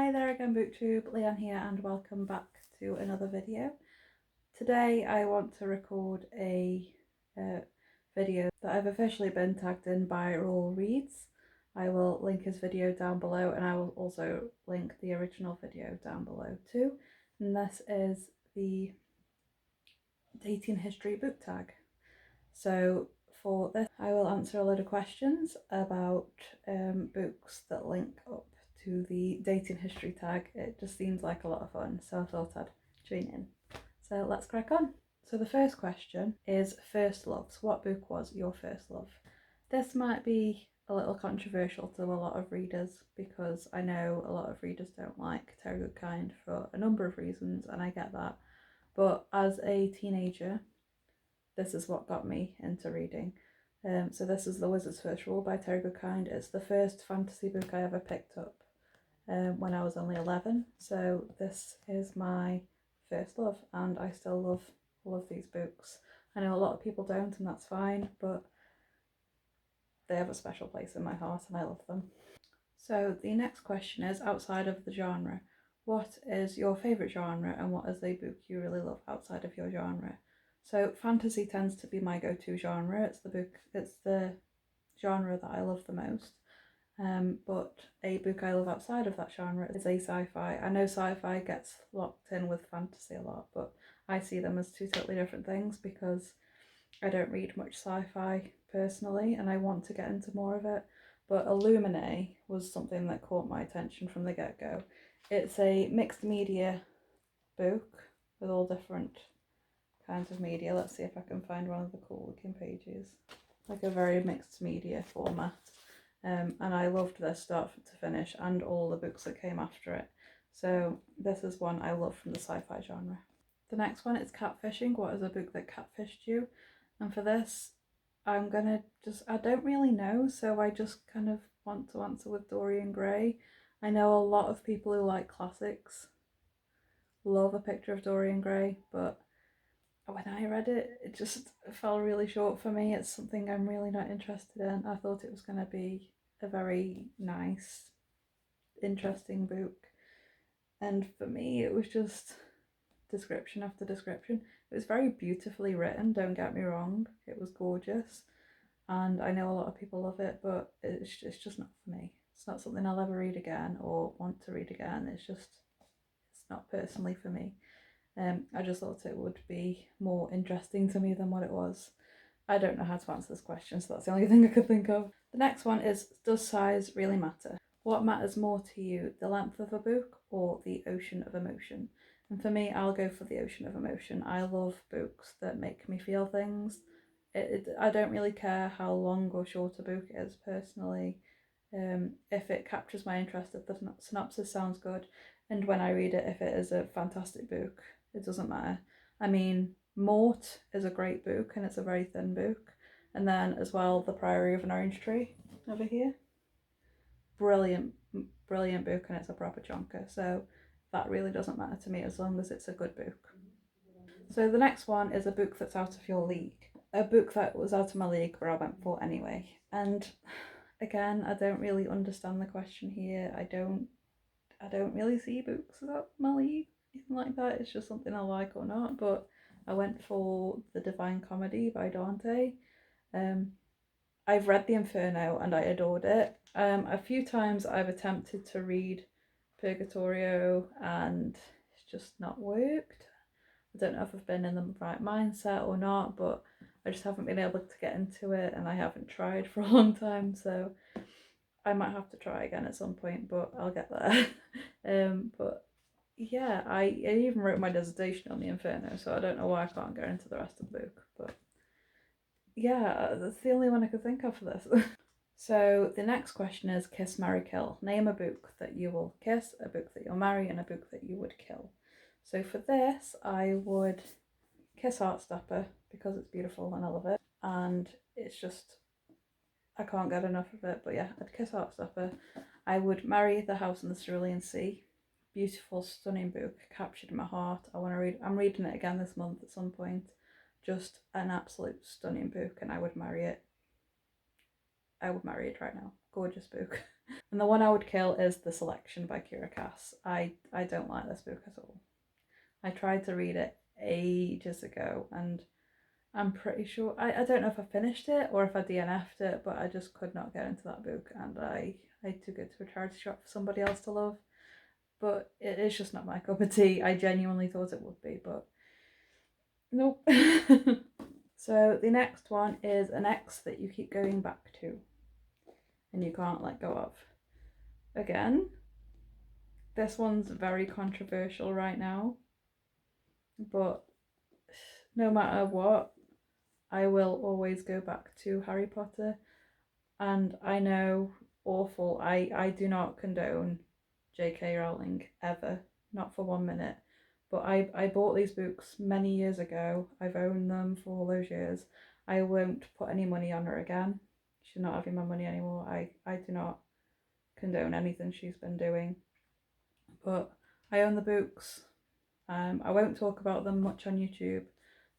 Hi there again, BookTube, Leanne here, and welcome back to another video. Today I want to record a video that I've officially been tagged in by Raoul Reads. I will link his video down below, and I will also link the original video down below too. And this is the dating history book tag. So for this I will answer a load of questions about books that link up to the dating history tag. It just seems like a lot of fun, so I thought I'd join in. So let's crack on. So the first question is first loves. What book was your first love? This might be a little controversial to a lot of readers because I know a lot of readers don't like Terry Goodkind for a number of reasons, and I get that. But as a teenager, this is what got me into reading. So this is The Wizard's First Rule by Terry Goodkind. It's the first fantasy book I ever picked up when I was only 11. So this is my first love, and I still love all of these books. I know a lot of people don't, and that's fine, but they have a special place in my heart and I love them. So the next question is, outside of the genre, what is your favourite genre and what is a book you really love outside of your genre? So fantasy tends to be my go-to genre. It's the genre that I love the most. But a book I love outside of that genre is a sci-fi. I know sci-fi gets locked in with fantasy a lot, but I see them as two totally different things because I don't read much sci-fi personally and I want to get into more of it. But Illuminae was something that caught my attention from the get-go. It's a mixed media book with all different kinds of media. Let's see if I can find one of the cool looking pages. Like a very mixed media format. And I loved this start to finish and all the books that came after it. So this is one I love from the sci-fi genre. The next one is Catfishing. What is a book that catfished you? And for this, I don't really know, so I just kind of want to answer with Dorian Gray. I know a lot of people who like classics love A Picture of Dorian Gray, but when I read it, it just fell really short for me. It's something I'm really not interested in. I thought it was going to be a very nice, interesting book, and for me it was just description after description. It was very beautifully written, don't get me wrong, it was gorgeous, and I know a lot of people love it, but it's just not for me. It's not something I'll ever read again or want to read again. It's not personally for me. I just thought it would be more interesting to me than what it was. I don't know how to answer this question, so that's the only thing I could think of. The next one is, does size really matter? What matters more to you, the length of a book or the ocean of emotion? And for me, I'll go for the ocean of emotion. I love books that make me feel things. I don't really care how long or short a book is personally. If it captures my interest, if the synopsis sounds good, and when I read it, if it is a fantastic book, it doesn't matter. I mean, Mort is a great book and it's a very thin book. And then as well, The Priory of an Orange Tree over here. Brilliant book and it's a proper chonker. So that really doesn't matter to me as long as it's a good book. So the next one is a book that's out of your league. A book that was out of my league where I went for anyway. And again, I don't really understand the question here. I don't really see books out of my league, anything like that. It's just something I like or not. But I went for The Divine Comedy by Dante. I've read The Inferno and I adored it. A few times I've attempted to read Purgatorio and it's just not worked. I don't know if I've been in the right mindset or not, but I just haven't been able to get into it and I haven't tried for a long time, so I might have to try again at some point, but I'll get there. But yeah, I even wrote my dissertation on The Inferno, so I don't know why I can't go into the rest of the book, but yeah, that's the only one I could think of for this. So the next question is Kiss, Marry, Kill. Name a book that you will kiss, a book that you'll marry, and a book that you would kill. So for this, I would kiss Heartstopper because it's beautiful and I love it. And it's just, I can't get enough of it. But yeah, I'd kiss Heartstopper. I would marry The House in the Cerulean Sea. Beautiful, stunning book, captured my heart. I'm reading it again this month at some point. Just an absolute stunning book and I would marry it. I would marry it right now. Gorgeous book. And the one I would kill is The Selection by Kira Cass. I don't like this book at all. I tried to read it ages ago and I'm pretty sure, I don't know if I finished it or if I DNF'd it, but I just could not get into that book and I took it to a charity shop for somebody else to love. But it is just not my cup of tea. I genuinely thought it would be, but nope. So the next one is an ex that you keep going back to and you can't let go of. Again, this one's very controversial right now, but no matter what, I will always go back to Harry Potter. And I know, awful, I do not condone J.K. Rowling ever, not for 1 minute. But I bought these books many years ago. I've owned them for all those years. I won't put any money on her again. She's not having my money anymore. I do not condone anything she's been doing. But I own the books. I won't talk about them much on YouTube,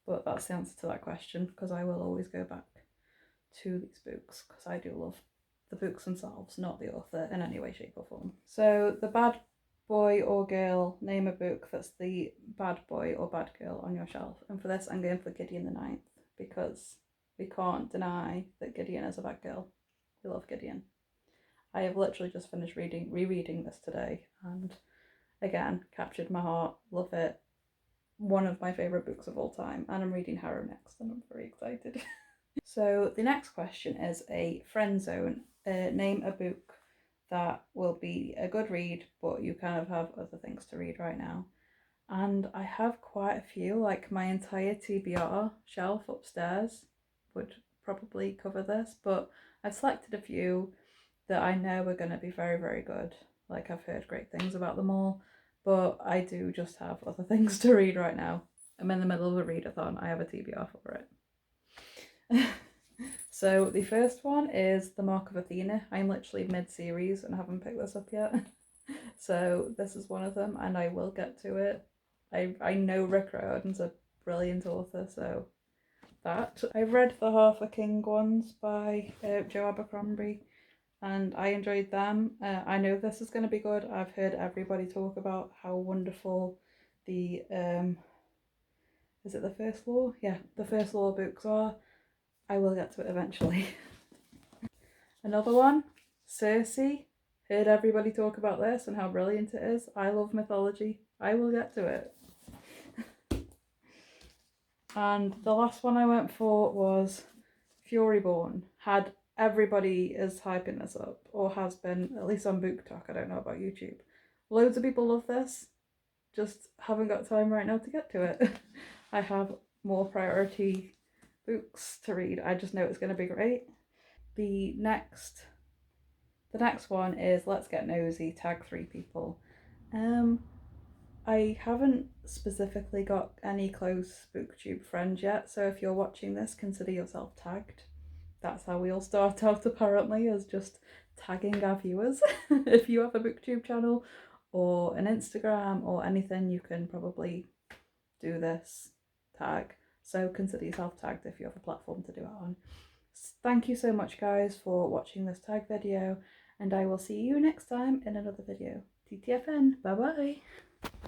but that's the answer to that question because I will always go back to these books because I do love the books themselves, not the author in any way, shape, or form. So, the bad boy or girl, name a book that's the bad boy or bad girl on your shelf. And for this, I'm going for Gideon the Ninth because we can't deny that Gideon is a bad girl. We love Gideon. I have literally just finished rereading this today, and again, captured my heart. Love it. One of my favourite books of all time, and I'm reading Harrow next, and I'm very excited. So the next question is a friend zone. Name a book that will be a good read, but you kind of have other things to read right now. And I have quite a few, like my entire TBR shelf upstairs would probably cover this, but I've selected a few that I know are going to be very, very good. Like I've heard great things about them all, but I do just have other things to read right now. I'm in the middle of a readathon. I have a TBR for it. So the first one is The Mark of Athena. I'm literally mid-series and haven't picked this up yet. So this is one of them and I will get to it. I know Rick Riordan's a brilliant author, so that. I've read the Half a King ones by Joe Abercrombie and I enjoyed them. I know this is going to be good. I've heard everybody talk about how wonderful the is it the First Law? Yeah, the First Law books are. I will get to it eventually. Another one, Circe. Heard everybody talk about this and how brilliant it is. I love mythology. I will get to it. And the last one I went for was Furyborn. Had everybody is hyping this up, or has been, at least on BookTok. I don't know about YouTube. Loads of people love this. Just haven't got time right now to get to it. I have more priority books to read. I just know it's going to be great. The next one is Let's Get Nosy, tag 3 people. I haven't specifically got any close booktube friends yet, so if you're watching this, consider yourself tagged. That's how we all start out apparently, as just tagging our viewers. If you have a booktube channel or an Instagram or anything, you can probably do this tag. So consider yourself tagged if you have a platform to do it on. Thank you so much guys for watching this tag video and I will see you next time in another video. TTFN, bye bye!